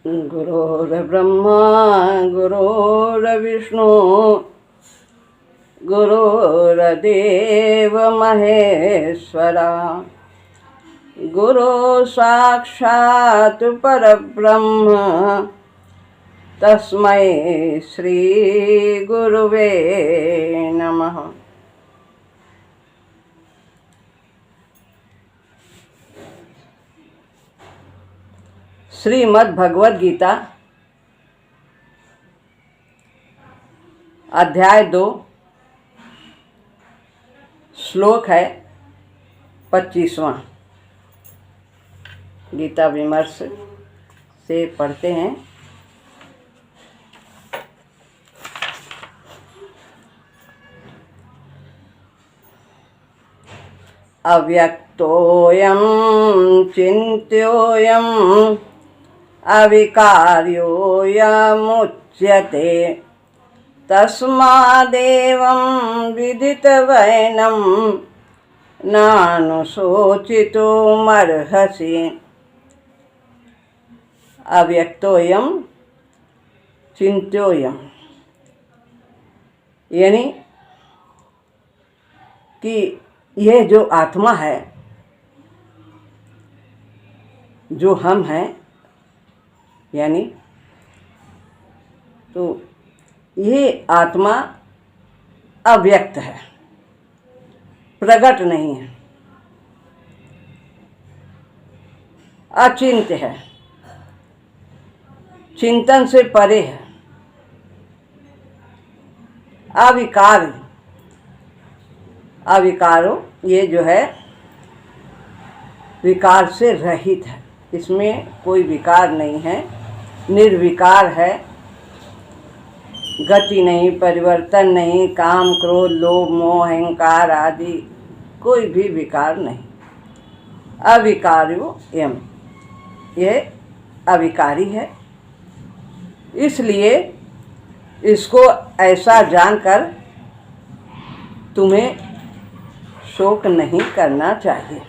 गुरुर्ब्रह्मा गुरुर्विष्णु गुरुर्देव महेश्वरा गुरु साक्षात् परब्रह्म तस्मै श्री गुरुवे नमः। श्रीमद् भगवद गीता अध्याय 2 श्लोक है 25वां। गीता विमर्श से पढ़ते हैं। अव्यक्तोऽयं चिन्त्योऽयम् अविकार्योऽयमुच्यते तस्मादेवं विदितवैनं नानुशोचितुमर्हसि। अव्यक्तोऽयं चिन्त्योऽयं, यानी कि यह जो आत्मा है, जो हम हैं, यानी तो ये आत्मा अव्यक्त है, प्रकट नहीं है, अचिंत्य है, चिंतन से परे है, अविकार। अविकारो ये जो है विकार से रहित है, इसमें कोई विकार नहीं है, निर्विकार है, गति नहीं, परिवर्तन नहीं, काम क्रोध लोभ मोह अहंकार आदि कोई भी विकार नहीं। अविकार्यो यम, ये अविकारी है, इसलिए इसको ऐसा जानकर तुम्हें शोक नहीं करना चाहिए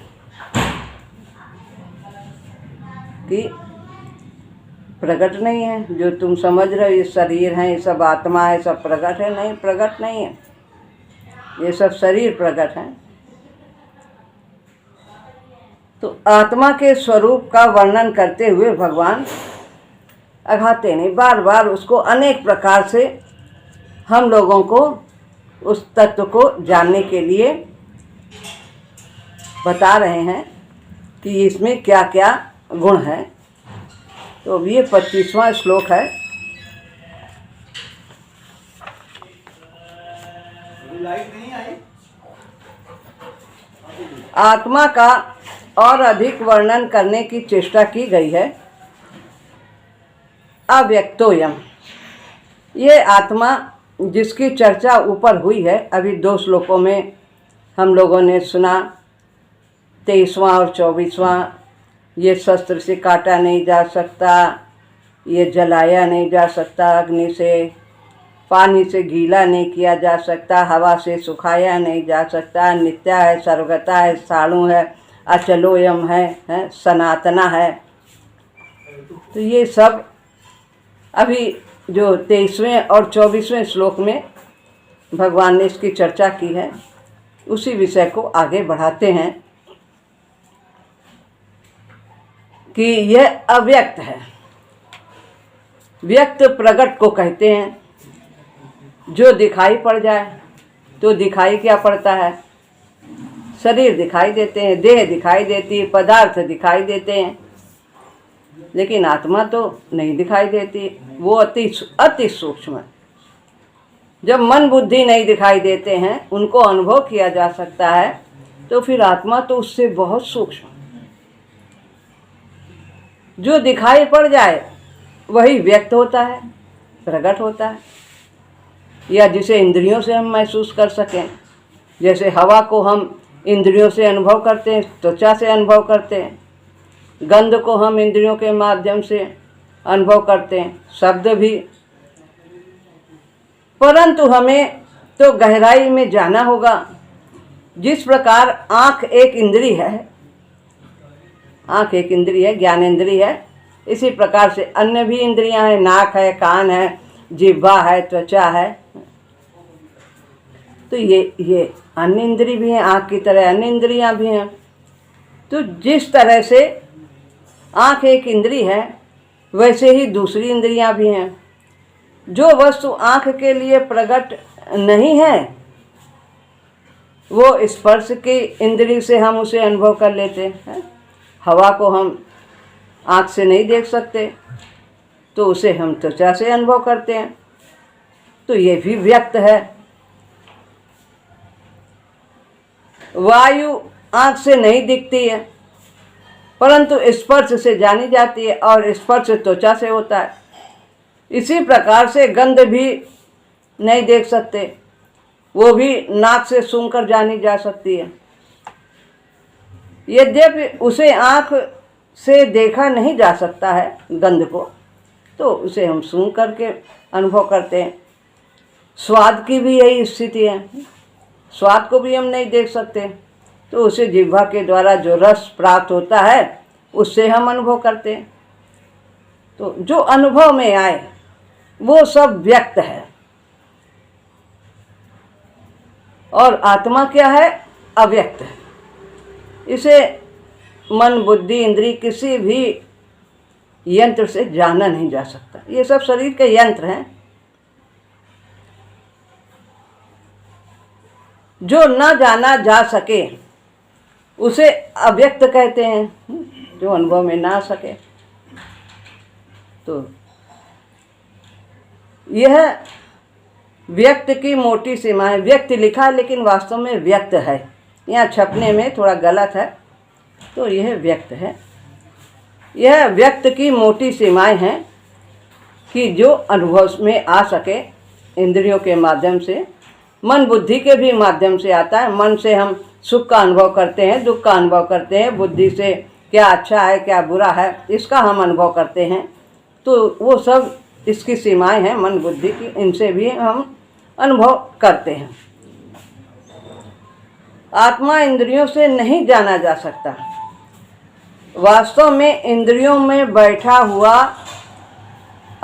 कि प्रकट नहीं है। जो तुम समझ रहे हो ये शरीर है, ये सब आत्मा है, सब प्रकट है, नहीं, प्रकट नहीं है, ये सब शरीर प्रकट है। तो आत्मा के स्वरूप का वर्णन करते हुए भगवान अघाते नहीं, बार बार उसको अनेक प्रकार से हम लोगों को उस तत्व को जानने के लिए बता रहे हैं कि इसमें क्या क्या गुण है। तो अब ये 25वां श्लोक है। आत्मा का और अधिक वर्णन करने की चेष्टा की गई है। अव्यक्तोयम, ये आत्मा जिसकी चर्चा ऊपर हुई है, अभी 2 श्लोकों में हम लोगों ने सुना। 23वां और 24वां, ये शस्त्र से काटा नहीं जा सकता, ये जलाया नहीं जा सकता, अग्नि से, पानी से गीला नहीं किया जा सकता, हवा से सुखाया नहीं जा सकता, नित्या है, सर्वगता है, साणु है, अचलोयम है, सनातना है। तो ये सब अभी जो 23वें और 24वें श्लोक में भगवान ने इसकी चर्चा की है, उसी विषय को आगे बढ़ाते हैं कि यह अव्यक्त है। व्यक्त प्रकट को कहते हैं। जो दिखाई पड़ जाए तो दिखाई क्या पड़ता है? शरीर दिखाई देते हैं, देह दिखाई देती है, पदार्थ दिखाई देते हैं, लेकिन आत्मा तो नहीं दिखाई देती, वो अति सूक्ष्म है। जब मन बुद्धि नहीं दिखाई देते हैं, उनको अनुभव किया जा सकता है, तो फिर आत्मा तो उससे बहुत सूक्ष्म। जो दिखाई पड़ जाए वही व्यक्त होता है, प्रकट होता है, या जिसे इंद्रियों से हम महसूस कर सकें। जैसे हवा को हम इंद्रियों से अनुभव करते हैं, त्वचा से अनुभव करते हैं, गंध को हम इंद्रियों के माध्यम से अनुभव करते हैं, शब्द भी। परंतु हमें तो गहराई में जाना होगा। जिस प्रकार आँख एक इंद्री है, आँख एक इंद्री है, ज्ञानेंद्री है, इसी प्रकार से अन्य भी इंद्रियां हैं, नाक है, कान है, जिह्वा है, त्वचा है। तो ये अन्य इंद्रिय भी हैं, आँख की तरह अन्य इंद्रियां भी हैं। तो जिस तरह से आँख एक इंद्रिय है, वैसे ही दूसरी इंद्रियां भी हैं। जो वस्तु आँख के लिए प्रकट नहीं है, वो स्पर्श की इंद्रिय से हम उसे अनुभव कर लेते हैं। हवा को हम आँख से नहीं देख सकते, तो उसे हम त्वचा से अनुभव करते हैं। तो ये भी व्यक्त है। वायु आँख से नहीं दिखती है, परंतु स्पर्श से जानी जाती है, और स्पर्श त्वचा से होता है। इसी प्रकार से गंध भी नहीं देख सकते, वो भी नाक से सूंघकर जानी जा सकती है। यद्यपि उसे आँख से देखा नहीं जा सकता है गंध को, तो उसे हम सूंघ करके अनुभव करते हैं। स्वाद की भी यही स्थिति है। स्वाद को भी हम नहीं देख सकते, तो उसे जिह्वा के द्वारा जो रस प्राप्त होता है, उससे हम अनुभव करते हैं। तो जो अनुभव में आए वो सब व्यक्त है। और आत्मा क्या है? अव्यक्त है। इसे मन, बुद्धि, इंद्रिय किसी भी यंत्र से जाना नहीं जा सकता। ये सब शरीर के यंत्र हैं। जो न जाना जा सके उसे अव्यक्त कहते हैं, जो अनुभव में ना आ सके। तो यह व्यक्त की मोटी सीमा है। व्यक्त लिखा है, लेकिन वास्तव में व्यक्त है। यहाँ छपने में थोड़ा गलत है, तो यह व्यक्त है। यह व्यक्त की मोटी सीमाएं हैं कि जो अनुभव में आ सके इंद्रियों के माध्यम से, मन बुद्धि के भी माध्यम से आता है। मन से हम सुख का अनुभव करते हैं, दुख का अनुभव करते हैं। बुद्धि से क्या अच्छा है क्या बुरा है, इसका हम अनुभव करते हैं। तो वो सब इसकी सीमाएं हैं मन बुद्धि की, इनसे भी हम अनुभव करते हैं। आत्मा इंद्रियों से नहीं जाना जा सकता। वास्तव में इंद्रियों में बैठा हुआ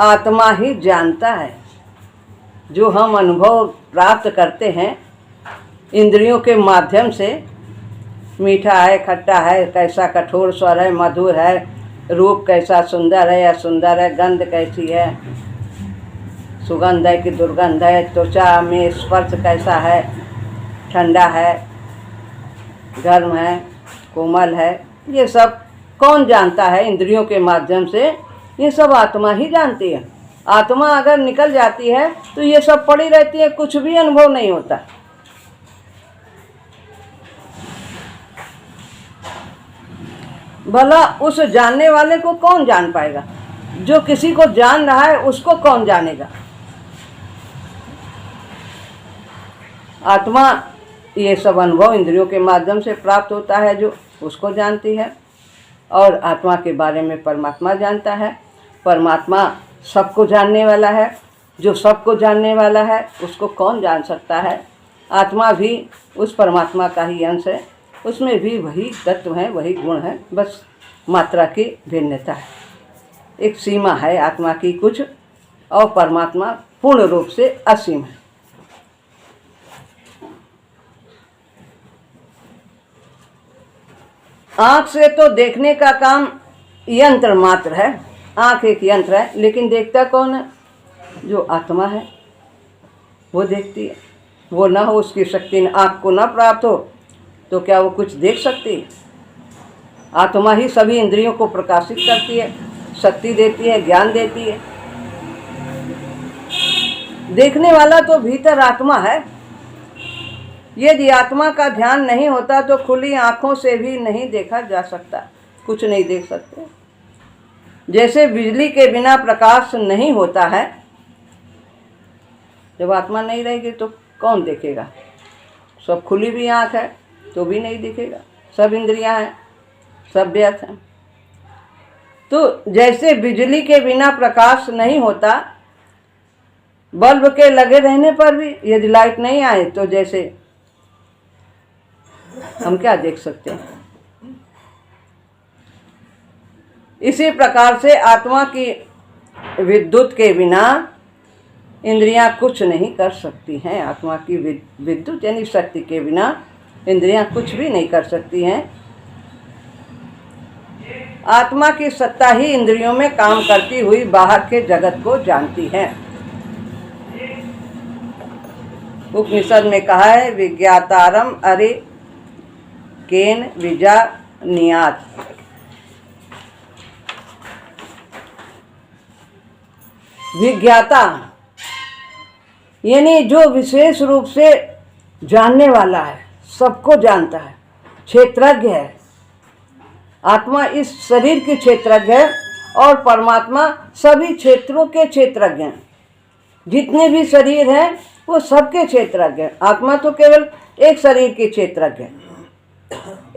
आत्मा ही जानता है। जो हम अनुभव प्राप्त करते हैं इंद्रियों के माध्यम से, मीठा है, खट्टा है, कैसा कठोर स्वर है, मधुर है, रूप कैसा सुंदर है या सुंदर है, गंध कैसी है, सुगंध है कि दुर्गंध है, त्वचा में स्पर्श कैसा है, ठंडा है, गर्म है, कोमल है, ये सब कौन जानता है? इंद्रियों के माध्यम से ये सब आत्मा ही जानती है। आत्मा अगर निकल जाती है तो ये सब पड़ी रहती है, कुछ भी अनुभव नहीं होता। भला उस जानने वाले को कौन जान पाएगा? जो किसी को जान रहा है उसको कौन जानेगा? आत्मा ये सब अनुभव इंद्रियों के माध्यम से प्राप्त होता है, जो उसको जानती है। और आत्मा के बारे में परमात्मा जानता है। परमात्मा सबको जानने वाला है। जो सबको जानने वाला है उसको कौन जान सकता है? आत्मा भी उस परमात्मा का ही अंश है। उसमें भी वही तत्व है, वही गुण है, बस मात्रा की भिन्नता है। एक सीमा है आत्मा की कुछ, और परमात्मा पूर्ण रूप से असीम है। आँख से तो देखने का काम यंत्र मात्र है। आँख एक यंत्र है, लेकिन देखता कौन है? जो आत्मा है वो देखती है। वो ना हो, उसकी शक्ति आँख को ना प्राप्त हो, तो क्या वो कुछ देख सकती है? आत्मा ही सभी इंद्रियों को प्रकाशित करती है, शक्ति देती है, ज्ञान देती है। देखने वाला तो भीतर आत्मा है। यदि आत्मा का ध्यान नहीं होता तो खुली आँखों से भी नहीं देखा जा सकता, कुछ नहीं देख सकते। जैसे बिजली के बिना प्रकाश नहीं होता है, जब आत्मा नहीं रहेगी तो कौन देखेगा? सब खुली भी आँख है तो भी नहीं दिखेगा, सब इंद्रियां हैं, सब व्यर्थ हैं। तो जैसे बिजली के बिना प्रकाश नहीं होता, बल्ब के लगे रहने पर भी यदि लाइट नहीं आए तो जैसे हम क्या देख सकते हैं? इसी प्रकार से आत्मा की विद्युत के बिना इंद्रियां कुछ नहीं कर सकती हैं। आत्मा की विद्युत यानी शक्ति के बिना इंद्रियां कुछ भी नहीं कर सकती हैं। आत्मा की सत्ता ही इंद्रियों में काम करती हुई बाहर के जगत को जानती है। उपनिषद में कहा है, विज्ञातारम अरे केन विजा नियात। विज्ञाता यानी जो विशेष रूप से जानने वाला है, सबको जानता है, क्षेत्रज्ञ है। आत्मा इस शरीर की क्षेत्रज्ञ है और परमात्मा सभी क्षेत्रों के क्षेत्रज्ञ हैं। जितने भी शरीर हैं वो सबके क्षेत्रज्ञ हैं। आत्मा तो केवल एक शरीर की क्षेत्रज्ञ है,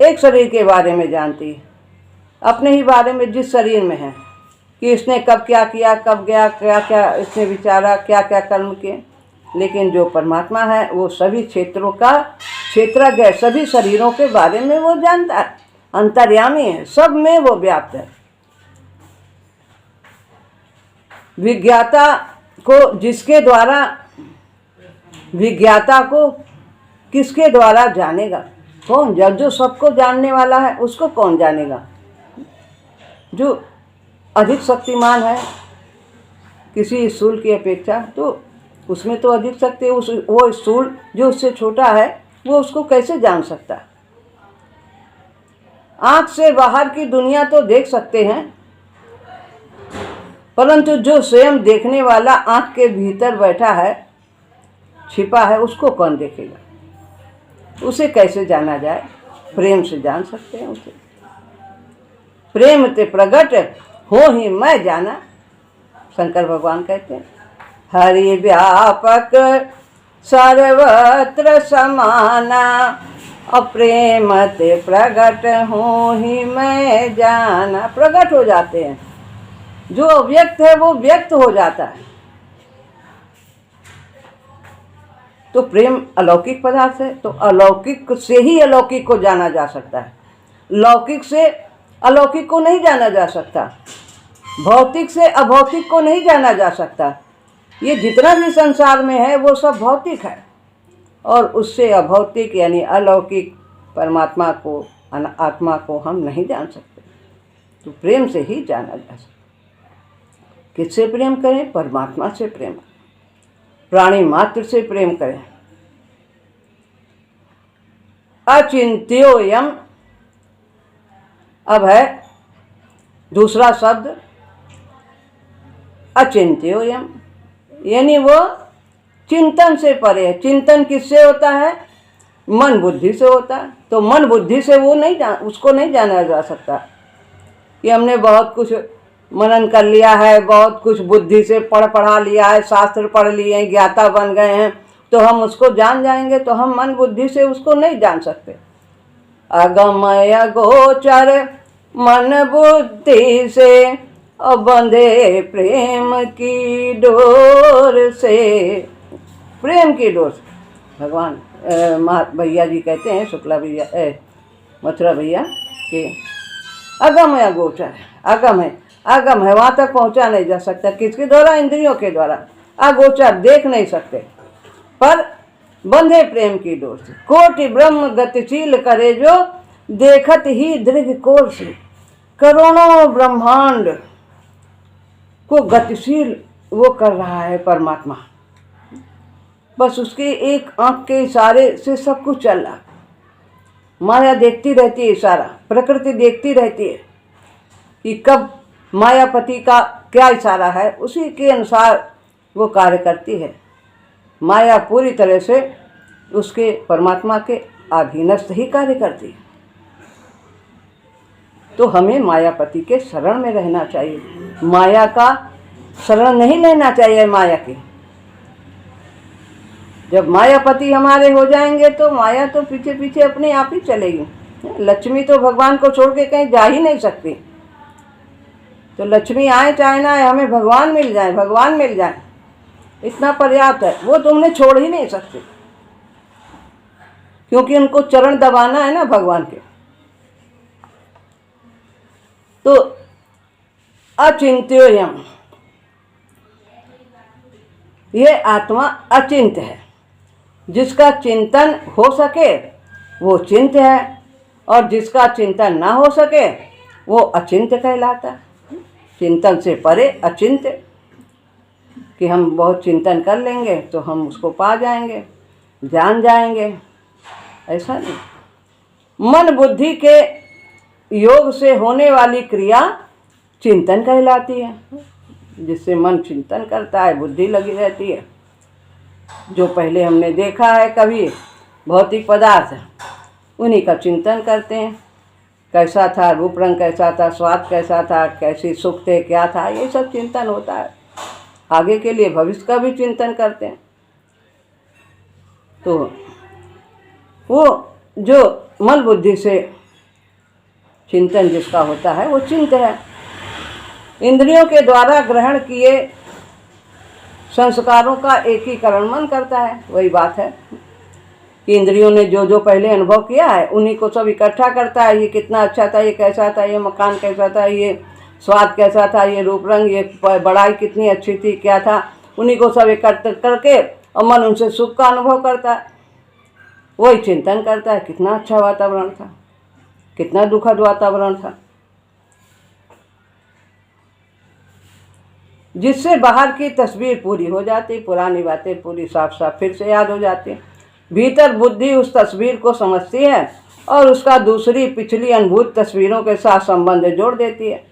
एक शरीर के बारे में जानती है, अपने ही बारे में, जिस शरीर में है, कि इसने कब क्या किया, कब गया, क्या क्या इसने विचारा, क्या क्या कर्म किए। लेकिन जो परमात्मा है वो सभी क्षेत्रों का क्षेत्रज्ञ है, सभी शरीरों के बारे में वो जानता है, अंतर्यामी है, सब में वो व्याप्त है। विज्ञाता को जिसके द्वारा, विज्ञाता को किसके द्वारा जानेगा? कौन? जो सबको जानने वाला है उसको कौन जानेगा? जो अधिक शक्तिमान है किसी स्थूल की अपेक्षा, तो उसमें तो अधिक शक्ति है। वो स्थूल जो उससे छोटा है वो उसको कैसे जान सकता है? आँख से बाहर की दुनिया तो देख सकते हैं, परंतु जो स्वयं देखने वाला आँख के भीतर बैठा है, छिपा है, उसको कौन देखेगा? उसे कैसे जाना जाए? प्रेम से जान सकते हैं उसे। प्रेम ते प्रगट हो ही मैं जाना, शंकर भगवान कहते हैं। हरि व्यापक सर्वत्र समाना, अप्रेम ते प्रगट हो ही मैं जाना। प्रगट हो जाते हैं, जो अव्यक्त है वो व्यक्त हो जाता है। तो प्रेम अलौकिक पदार्थ है, तो अलौकिक से ही अलौकिक को जाना जा सकता है। लौकिक से अलौकिक को नहीं जाना जा सकता, भौतिक से अभौतिक को नहीं जाना जा सकता। ये जितना भी संसार में है वो सब भौतिक है, और उससे अभौतिक यानी अलौकिक परमात्मा को, आत्मा को हम नहीं जान सकते। तो प्रेम से ही जाना जा सकता। किससे प्रेम करें? परमात्मा से प्रेम करें, प्राणी मात्र से प्रेम करें। अचिंत्योयम, अब है दूसरा शब्द अचिंत्योयम, यानी वो चिंतन से परे है। चिंतन किससे होता है? मन बुद्धि से होता है। तो मन बुद्धि से वो नहीं उसको नहीं जाना जा सकता कि हमने बहुत कुछ मनन कर लिया है, बहुत कुछ बुद्धि से पढ़ा लिया है, शास्त्र पढ़ लिए हैं, ज्ञाता बन गए हैं, तो हम उसको जान जाएंगे। तो हम मन बुद्धि से उसको नहीं जान सकते। अगमय गोचर मन बुद्धि से, बंधे प्रेम की डोर से। प्रेम की डोर से भगवान भैया जी कहते हैं, शुक्ला भैया, मथुरा भैया कि अगम है, अगोचर है। अगम है, अगम है, वहाँ तक पहुँचा नहीं जा सकता। किसके द्वारा? इंद्रियों के द्वारा। अगोचर, देख नहीं सकते, पर बंधे प्रेम की डोर से। कोटि ब्रह्म गतिशील करे जो, देखत ही दृढ़ कोर से। करोड़ों ब्रह्मांड को गतिशील वो कर रहा है परमात्मा, बस उसके एक आंख के इशारे से सब कुछ चल रहा। माया देखती रहती है इशारा, प्रकृति देखती रहती है कि कब मायापति का क्या इशारा है, उसी के अनुसार वो कार्य करती है। माया पूरी तरह से उसके परमात्मा के अधीनस्थ ही कार्य करती है। तो हमें मायापति के शरण में रहना चाहिए, माया का शरण नहीं लेना चाहिए। माया के जब मायापति हमारे हो जाएंगे तो माया तो पीछे पीछे अपने आप ही चलेगी। लक्ष्मी तो भगवान को छोड़ के कहीं जा ही नहीं सकती। तो लक्ष्मी आए चाहे ना आए, हमें भगवान मिल जाए, भगवान मिल जाए, इतना पर्याप्त है। वो तुमने छोड़ ही नहीं सकते, क्योंकि उनको चरण दबाना है ना भगवान के। तो अचिंत्योयम, ये आत्मा अचिंत्य है। जिसका चिंतन हो सके वो चिंत्य है, और जिसका चिंतन ना हो सके वो अचिंत्य कहलाता है। चिंतन से परे अचिंत्य, कि हम बहुत चिंतन कर लेंगे तो हम उसको पा जाएंगे, जान जाएंगे, ऐसा नहीं। मन बुद्धि के योग से होने वाली क्रिया चिंतन कहलाती है। जिससे मन चिंतन करता है, बुद्धि लगी रहती है। जो पहले हमने देखा है कभी भौतिक पदार्थ, उन्हीं का चिंतन करते हैं। कैसा था, रूप रंग कैसा था, स्वाद कैसा था, कैसी सुख थे, क्या था, ये सब चिंतन होता है। आगे के लिए भविष्य का भी चिंतन करते हैं। तो वो जो मन बुद्धि से चिंतन जिसका होता है वो चिंत्य है। इंद्रियों के द्वारा ग्रहण किए संस्कारों का एकीकरण मन करता है। वही बात है कि इंद्रियों ने जो जो पहले अनुभव किया है उन्हीं को सब इकट्ठा करता है। ये कितना अच्छा था, ये कैसा था, ये मकान कैसा था, ये स्वाद कैसा था, ये रूप रंग, ये बड़ाई कितनी अच्छी थी, क्या था, उन्हीं को सब इकट्ठा करके और मन उनसे सुख का अनुभव करता है। वही चिंतन करता है कितना अच्छा वातावरण था, कितना दुखद वातावरण था। जिससे बाहर की तस्वीर पूरी हो जाती, पुरानी बातें पूरी साफ साफ फिर से याद हो जाती। भीतर बुद्धि उस तस्वीर को समझती है और उसका दूसरी पिछली अनुभूत तस्वीरों के साथ संबंध जोड़ देती है।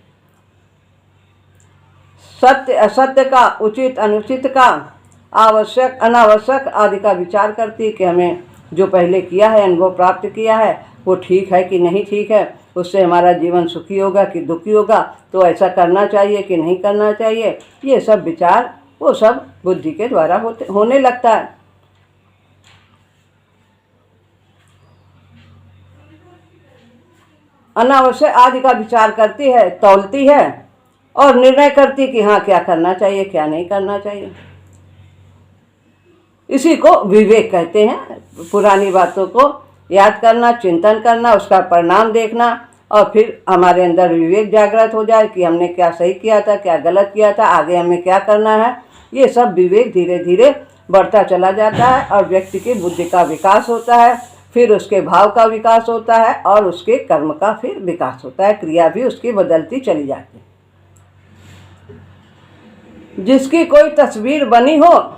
सत्य असत्य का, उचित अनुचित का, आवश्यक अनावश्यक आदि का विचार करती कि हमें जो पहले किया है, अनुभव प्राप्त किया है, वो ठीक है कि नहीं ठीक है, उससे हमारा जीवन सुखी होगा कि दुखी होगा, तो ऐसा करना चाहिए कि नहीं करना चाहिए। ये सब विचार वो सब बुद्धि के द्वारा होने लगता है। अनावश्यक आदि का विचार करती है, तौलती है और निर्णय करती कि हाँ क्या करना चाहिए, क्या नहीं करना चाहिए। इसी को विवेक कहते हैं। पुरानी बातों को याद करना, चिंतन करना, उसका परिणाम देखना और फिर हमारे अंदर विवेक जागृत हो जाए कि हमने क्या सही किया था, क्या गलत किया था, आगे हमें क्या करना है। ये सब विवेक धीरे धीरे बढ़ता चला जाता है और व्यक्ति की बुद्धि का विकास होता है, फिर उसके भाव का विकास होता है और उसके कर्म का फिर विकास होता है। क्रिया भी उसकी बदलती चली जाती है। जिसकी कोई तस्वीर बनी हो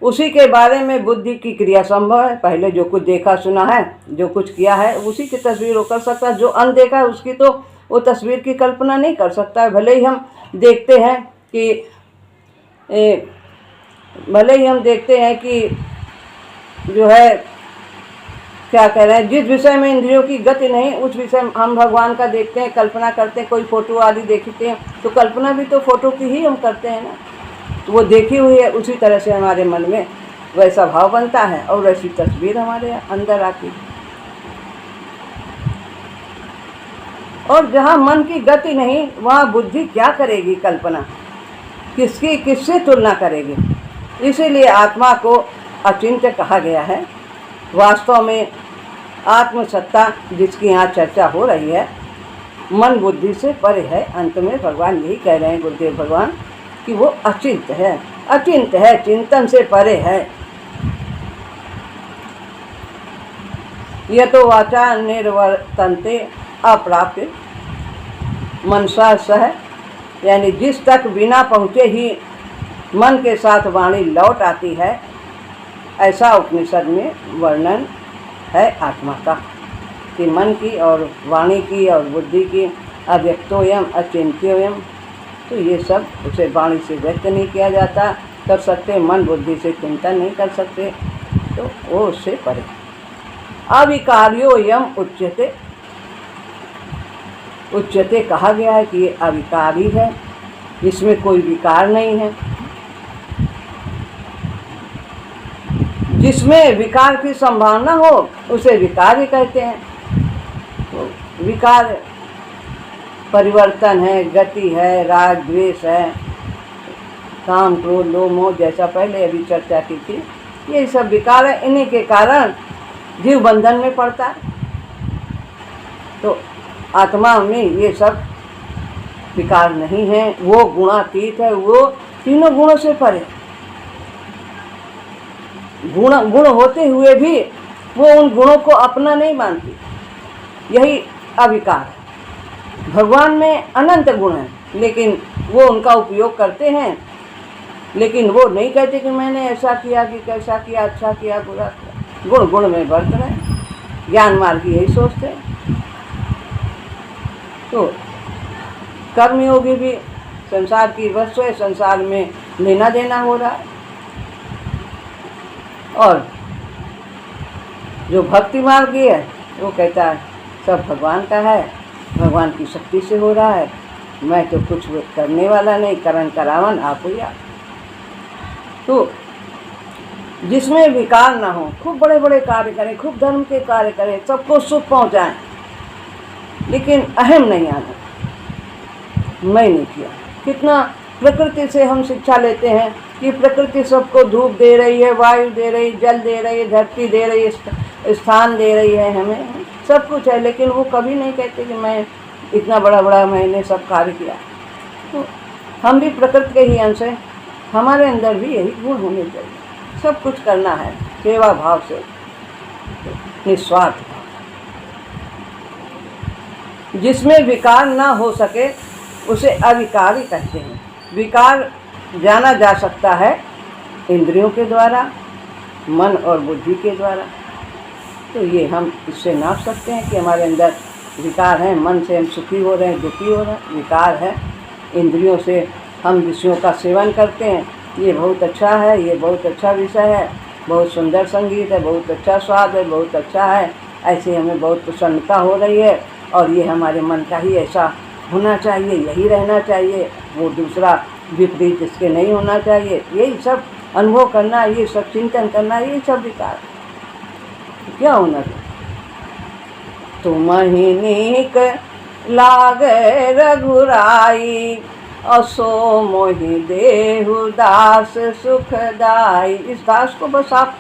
उसी के बारे में बुद्धि की क्रिया संभव है। पहले जो कुछ देखा सुना है, जो कुछ किया है, उसी की तस्वीर वो कर सकता है। जो अनदेखा है उसकी तो वो तस्वीर की कल्पना नहीं कर सकता है। भले ही हम देखते हैं कि जो है क्या कह रहे हैं, जिस विषय में इंद्रियों की गति नहीं, उस विषय हम भगवान का देखते हैं, कल्पना करते हैं। कोई फोटो आदि देखते हैं तो कल्पना भी तो फोटो की ही हम करते हैं ना। तो वो देखी हुई है, उसी तरह से हमारे मन में वैसा भाव बनता है और वैसी तस्वीर हमारे अंदर आती है। और जहाँ मन की गति नहीं, वहाँ बुद्धि क्या करेगी? कल्पना किससे तुलना करेगी? इसीलिए आत्मा को अचिंत्य कहा गया है। वास्तव में आत्मसत्ता जिसकी यहाँ चर्चा हो रही है, मन बुद्धि से परे है। अंत में भगवान यही कह रहे हैं, गुरुदेव भगवान, कि वो अचिंत्य है। अचिंत्य है, चिंतन से परे है। यह तो वाचा निर्वर्तन्ते अप्राप्य मनसा सह, यानी जिस तक बिना पहुँचे ही मन के साथ वाणी लौट आती है, ऐसा उपनिषद में वर्णन है आत्मा का, कि मन की और वाणी की और बुद्धि की अव्यक्तोयम अचिंत्योयम। तो ये सब उसे वाणी से व्यक्त नहीं किया जाता, कर सकते, मन बुद्धि से चिंतन नहीं कर सकते, तो वो उससे परे। अविकार्यो यम उच्यते, उच्यते कहा गया है कि ये अविकारी है, इसमें कोई विकार नहीं है। जिसमें विकार की संभावना हो उसे विकार कहते हैं। तो विकार परिवर्तन है, गति है, राग द्वेष है, काम क्रोध लोभ मोह, जैसा पहले अभी चर्चा की थी। ये सब विकार है, इन्हीं के कारण जीव बंधन में पड़ता है। तो आत्मा में ये सब विकार नहीं है, वो गुणातीत है, वो तीनों गुणों से परे। गुण होते हुए भी वो उन गुणों को अपना नहीं मानती, यही अविकार है। भगवान में अनंत गुण हैं, लेकिन वो उनका उपयोग करते हैं, लेकिन वो नहीं कहते कि मैंने ऐसा किया कि कैसा किया, अच्छा किया बुरा किया। गुण गुण में बरत रहे। ज्ञान मार्ग यही सोचते हैं। तो कर्मयोगी भी संसार की वस्तु है, संसार में लेना देना हो रहा है। और जो भक्ति मार्गी है वो कहता है सब भगवान का है, भगवान की शक्ति से हो रहा है, मैं तो कुछ करने वाला नहीं, करण करावन आप ही आप। तो जिसमें विकार ना हो, खूब बड़े बड़े कार्य करें, खूब धर्म के कार्य करें, सबको सुख पहुंचाएं, लेकिन अहम नहीं आना, मैं नहीं किया। कितना प्रकृति से हम शिक्षा लेते हैं कि प्रकृति सबको धूप दे रही है, वायु दे रही, जल दे रही, धरती दे रही, स्थान दे रही है, हमें सब कुछ है, लेकिन वो कभी नहीं कहते कि मैं इतना बड़ा बड़ा मैंने सब कार्य किया। तो हम भी प्रकृति के ही अंश हैं, हमारे अंदर भी यही गुण होने चाहिए। सब कुछ करना है सेवा भाव से, निस्वार्थ भाव। जिसमें विकार ना हो सके उसे अविकारी कहते हैं। विकार जाना जा सकता है इंद्रियों के द्वारा, मन और बुद्धि के द्वारा। तो ये हम इससे नाप सकते हैं कि हमारे अंदर विकार है। मन से हम सुखी हो रहे हैं, दुखी हो रहे हैं, विकार है। इंद्रियों से हम विषयों का सेवन करते हैं, ये बहुत अच्छा है, ये बहुत अच्छा विषय है, बहुत सुंदर संगीत है, बहुत अच्छा स्वाद है, बहुत अच्छा है, ऐसे हमें बहुत प्रसन्नता हो रही है और ये हमारे मन का ही ऐसा होना चाहिए, यही रहना चाहिए, वो दूसरा विपरीत इसके नहीं होना चाहिए। यही सब अनुभव करना, ये सब चिंतन करना, ये सब विकार क्या होना चाहिए। तुम ही नीक लागे रघुराई, असो मोहि देहु दास सुखदाई। इस दास को बस आप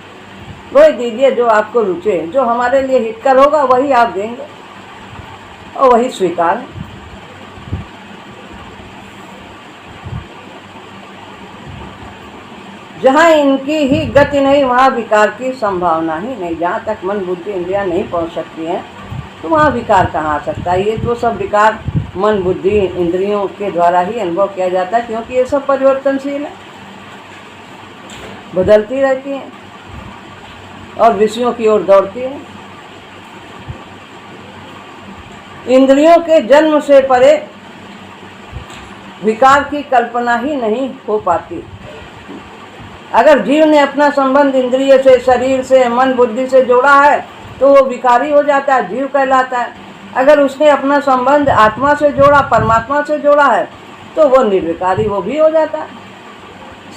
वही दीजिए जो आपको रुचे, जो हमारे लिए हितकर होगा वही आप देंगे और वही स्वीकार है। जहाँ इनकी ही गति नहीं वहाँ विकार की संभावना ही नहीं। जहाँ तक मन बुद्धि इंद्रियाँ नहीं पहुँच सकती हैं तो वहाँ विकार कहाँ आ सकता है। ये तो सब विकार मन बुद्धि इंद्रियों के द्वारा ही अनुभव किया जाता है, क्योंकि ये सब परिवर्तनशील है, बदलती रहती हैं और विषयों की ओर दौड़ती हैं। इंद्रियों के जन्म से परे विकार की कल्पना ही नहीं हो पाती। अगर जीव ने अपना संबंध इंद्रिय से, शरीर से, मन बुद्धि से जोड़ा है तो वो विकारी हो जाता है, जीव कहलाता है। अगर उसने अपना संबंध आत्मा से जोड़ा, परमात्मा से जोड़ा है तो वो निर्विकारी, वो भी हो जाता है।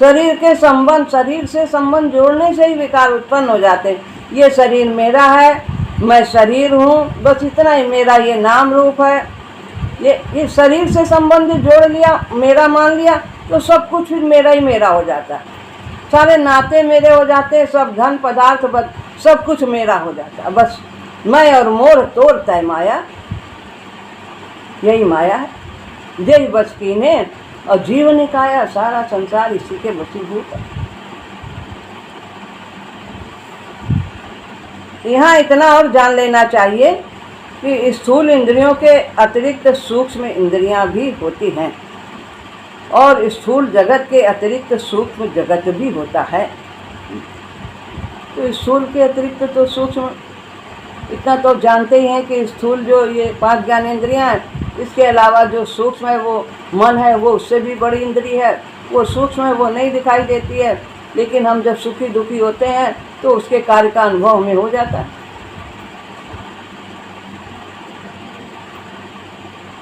शरीर के संबंध, शरीर से संबंध जोड़ने से ही विकार उत्पन्न हो जाते हैं। ये शरीर मेरा है, मैं शरीर हूँ, बस इतना ही, मेरा ये नाम रूप है। ये शरीर से संबंध जोड़ लिया, मेरा मान लिया तो सब कुछ फिर मेरा ही मेरा हो जाता है। सारे नाते मेरे हो जाते हैं, सब धन पदार्थ सब कुछ मेरा हो जाता है। बस मैं और मोर तोड़ तय माया, यही माया है। यही बस कीने और जीव निकाया, सारा संसार इसी के वशीभूत है। यहाँ इतना और जान लेना चाहिए कि स्थूल इंद्रियों के अतिरिक्त सूक्ष्म इंद्रियां भी होती हैं और स्थूल जगत के अतिरिक्त सूक्ष्म जगत भी होता है। तो स्थूल के अतिरिक्त तो सूक्ष्म, इतना तो जानते ही हैं कि स्थूल जो ये 5 ज्ञानेंद्रियां हैं, इसके अलावा जो सूक्ष्म है वो मन है, वो उससे भी बड़ी इंद्रिय है। वो सूक्ष्म है, वो नहीं दिखाई देती है, लेकिन हम जब सुखी दुखी होते हैं तो उसके कार्य का अनुभव हमें हो जाता है।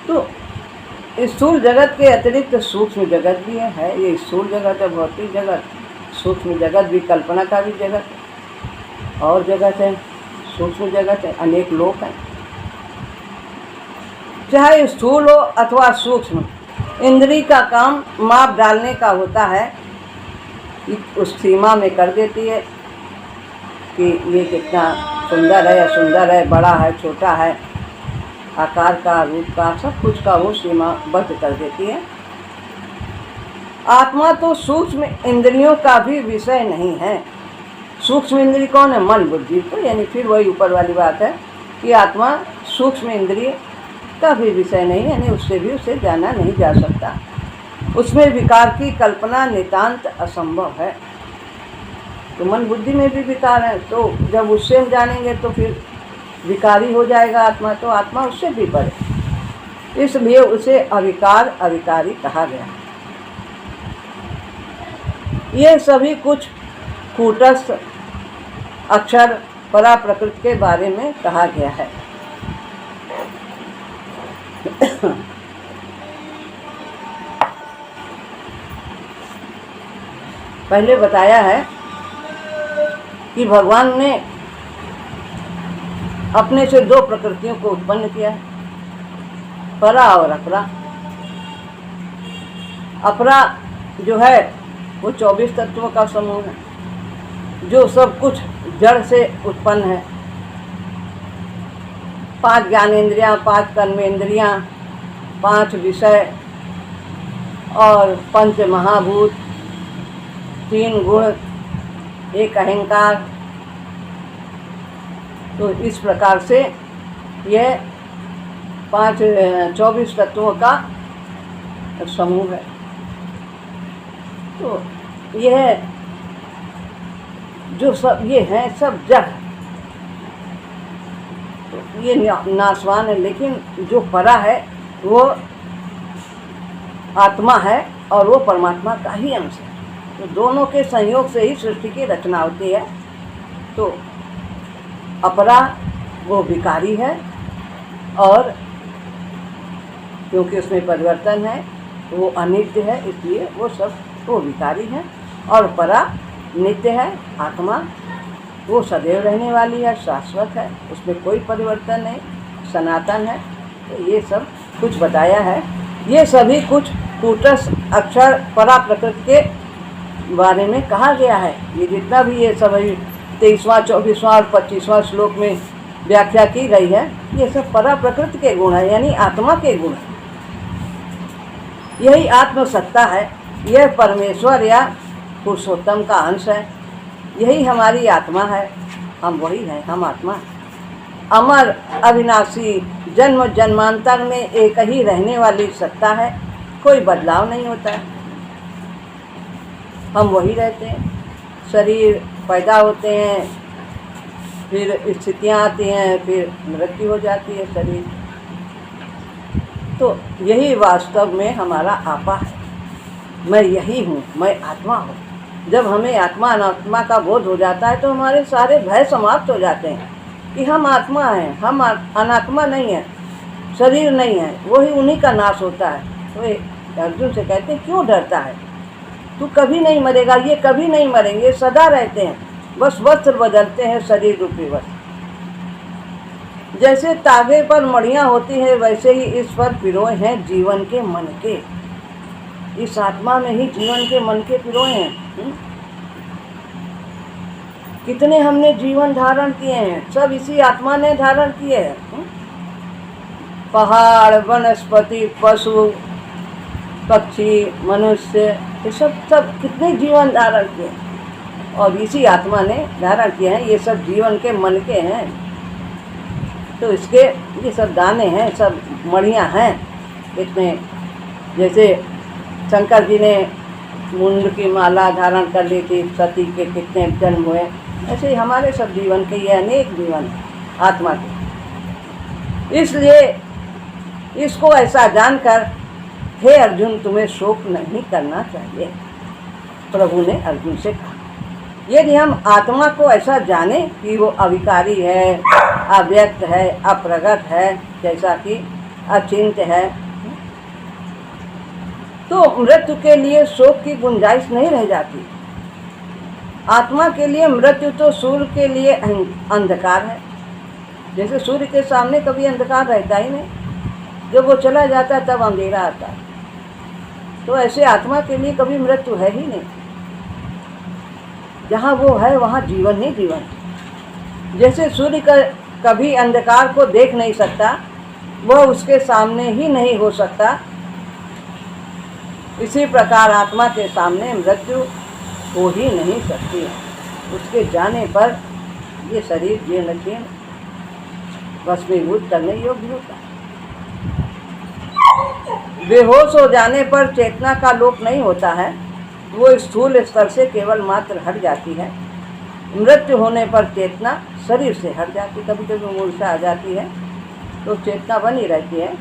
तो स्थूल जगत के अतिरिक्त सूक्ष्म जगत भी है। ये स्थूल जगत है, भौतिक जगत, सूक्ष्म जगत भी, कल्पना का भी जगत है, और जगत है, सूक्ष्म जगत है, अनेक लोक हैं। चाहे स्थूल हो अथवा सूक्ष्म, इंद्री का काम माप डालने का होता है, उस सीमा में कर देती है कि ये कितना सुंदर है या सुंदर है, बड़ा है छोटा है, आकार का, रूप का, सब कुछ का वो सीमाबद्ध कर देती है। आत्मा तो सूक्ष्म इंद्रियों का भी विषय नहीं है। सूक्ष्म इंद्रिय कौन है? मन बुद्धि। तो यानी फिर वही ऊपर वाली बात है कि आत्मा सूक्ष्म इंद्रिय का भी विषय नहीं है, यानी उससे भी उसे जाना नहीं जा सकता। उसमें विकार की कल्पना नितांत असंभव है। तो मन बुद्धि में भी विकार है, तो जब उससे हम जानेंगे तो फिर विकारी हो जाएगा आत्मा, तो आत्मा उससे भी परे, इसलिए उसे अविकार अविकारी कहा गया। ये सभी कुछ कूटस्थ अक्षर परा प्रकृति के बारे में कहा गया है। पहले बताया है कि भगवान ने अपने से दो प्रकृतियों को उत्पन्न किया है, परा और अपरा। अपरा जो है वो 24 तत्वों का समूह है, जो सब कुछ जड़ से उत्पन्न है। 5 ज्ञानेंद्रियाँ, 5 कर्मेंद्रियाँ, 5 विषय और 5 महाभूत, 3 गुण, 1 अहंकार। तो इस प्रकार से यह 24 तत्वों का समूह है। तो यह जो सब ये हैं सब जड़, तो ये नाशवान है, लेकिन जो परा है वो आत्मा है और वो परमात्मा का ही अंश है। तो दोनों के संयोग से ही सृष्टि की रचना होती है। तो अपरा वो विकारी है, और क्योंकि उसमें परिवर्तन है, वो अनित्य है, इसलिए वो सब वो विकारी है। और परा नित्य है, आत्मा वो सदैव रहने वाली है, शाश्वत है, उसमें कोई परिवर्तन नहीं, सनातन है। तो ये सब कुछ बताया है। ये सभी कुछ कूटस्थ अक्षर परा प्रकृति के बारे में कहा गया है। ये जितना भी ये सब 23वां, 24वां और 25वां श्लोक में व्याख्या की गई है, ये सब परा प्रकृति के गुण है, यानी आत्मा के गुण है। यही आत्मसत्ता है, यह परमेश्वर या पुरुषोत्तम का अंश है। यही हमारी आत्मा है, हम वही हैं, हम आत्मा। अमर अविनाशी जन्म जन्मांतर में एक ही रहने वाली सत्ता है, कोई बदलाव नहीं होता है, हम वही रहते हैं। शरीर पैदा होते हैं, फिर स्थितियाँ आती हैं, फिर मृत्यु हो जाती है शरीर। तो यही वास्तव में हमारा आपा है। मैं यही हूँ, मैं आत्मा हूँ। जब हमें आत्मा अनात्मा का बोध हो जाता है तो हमारे सारे भय समाप्त हो जाते हैं कि हम आत्मा हैं, हम अनात्मा नहीं है, शरीर नहीं है, वही उन्हीं का नाश होता है। तो अर्जुन से कहते हैं क्यों डरता है, तू कभी नहीं मरेगा, ये कभी नहीं मरेंगे, सदा रहते हैं, बस वस्त्र बदलते हैं, शरीर रूपी वस्त्र। जैसे तागे पर मड़ियाँ होती है, वैसे ही इस पर पिरोए हैं जीवन के मन के। इस आत्मा में ही जीवन के मन के पिरोए हैं। कितने हमने जीवन धारण किए हैं, सब इसी आत्मा ने धारण किए हैं। पहाड़, वनस्पति, पशु, पक्षी, मनुष्य, ये सब कितने जीवन धारण किए और इसी आत्मा ने धारण किए हैं। ये सब जीवन के मन के हैं। तो इसके ये सब दाने हैं, सब मड़ियाँ हैं। कितने, जैसे शंकर जी ने मुंड की माला धारण कर ली थी, सती के कितने जन्म हुए, ऐसे ही हमारे सब जीवन के ये अनेक जीवन आत्मा के। इसलिए इसको ऐसा जानकर हे अर्जुन तुम्हें शोक नहीं करना चाहिए, प्रभु ने अर्जुन से कहा। यदि हम आत्मा को ऐसा जाने कि वो अविकारी है, अव्यक्त है, अप्रगट है, जैसा कि अचिंत्य है, तो मृत्यु के लिए शोक की गुंजाइश नहीं रह जाती। आत्मा के लिए मृत्यु तो सूर्य के लिए अंधकार है। जैसे सूर्य के सामने कभी अंधकार रहता ही नहीं, जब वो चला जाता है तब अंधेरा आता है। तो ऐसे आत्मा के लिए कभी मृत्यु है ही नहीं। जहाँ वो है वहाँ जीवन ही जीवन। जैसे सूर्य का कभी अंधकार को देख नहीं सकता, वह उसके सामने ही नहीं हो सकता। इसी प्रकार आत्मा के सामने मृत्यु हो ही नहीं सकती। उसके जाने पर ये शरीर जीर्ण शीर्ण भस्मीभूत करने योग्य होता है। बेहोश हो जाने पर चेतना का लोप नहीं होता है, वो स्थूल स्तर से केवल मात्र हट जाती है। मृत्यु होने पर चेतना शरीर से हट जाती, कभी कभी मूर्छा आ जाती है तो चेतना बनी रहती है,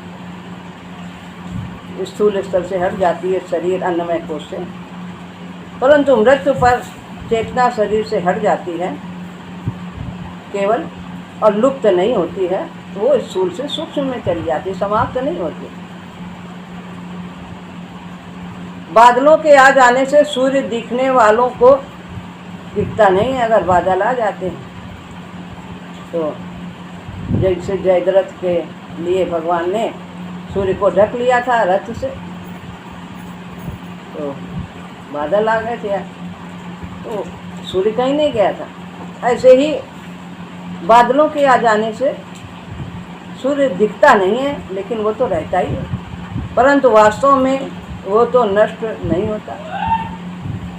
स्थूल स्तर से हट जाती है शरीर अन्नमय कोश से। परंतु मृत्यु पर चेतना शरीर से हट जाती है केवल, और लुप्त नहीं होती है, वो स्थूल से सूक्ष्म में चली जाती है, समाप्त नहीं होती। बादलों के आ जाने से सूर्य दिखने वालों को दिखता नहीं है। अगर बादल आ जाते हैं तो जैसे जयद्रथ के लिए भगवान ने सूर्य को ढक लिया था रथ से, तो बादल आ गए थे तो सूर्य कहीं नहीं गया था। ऐसे ही बादलों के आ जाने से सूर्य दिखता नहीं है, लेकिन वो तो रहता ही है, परंतु वास्तव में वो तो नष्ट नहीं होता।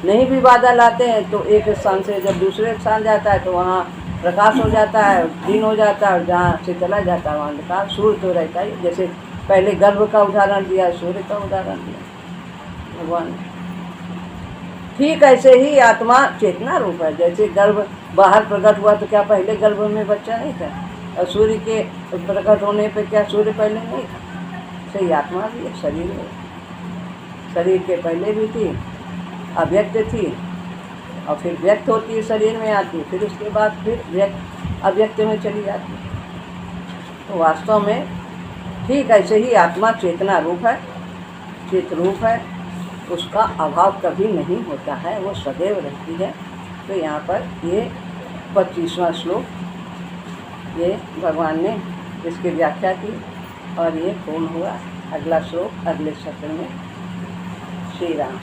नहीं भी बादल आते हैं तो एक स्थान से जब दूसरे स्थान जाता है तो वहाँ प्रकाश हो जाता है, दिन हो जाता है, और जहाँ से चला जाता है वहाँ अंधकार। सूर्य तो रहता ही, जैसे पहले गर्भ का उदाहरण दिया, सूर्य का उदाहरण दिया भगवान ने। ठीक ऐसे ही आत्मा चेतना रूप है। जैसे गर्भ बाहर प्रकट हुआ तो क्या पहले गर्भ में बच्चा नहीं था, और सूर्य के प्रकट होने पे क्या सूर्य पहले नहीं था। सही आत्मा भी है, शरीर है, शरीर के पहले भी थी, अव्यक्त थी, और फिर व्यक्त होती है, शरीर में आती है, फिर उसके बाद फिर अव्यक्त में चली जाती है। तो वास्तव में ठीक ऐसे ही आत्मा चेतना रूप है, चित रूप है, उसका अभाव कभी नहीं होता है, वो सदैव रहती है। तो यहाँ पर ये 25वां श्लोक ये भगवान ने इसकी व्याख्या की और ये पूर्ण हुआ। अगला श्लोक अगले सत्र में। श्री राम।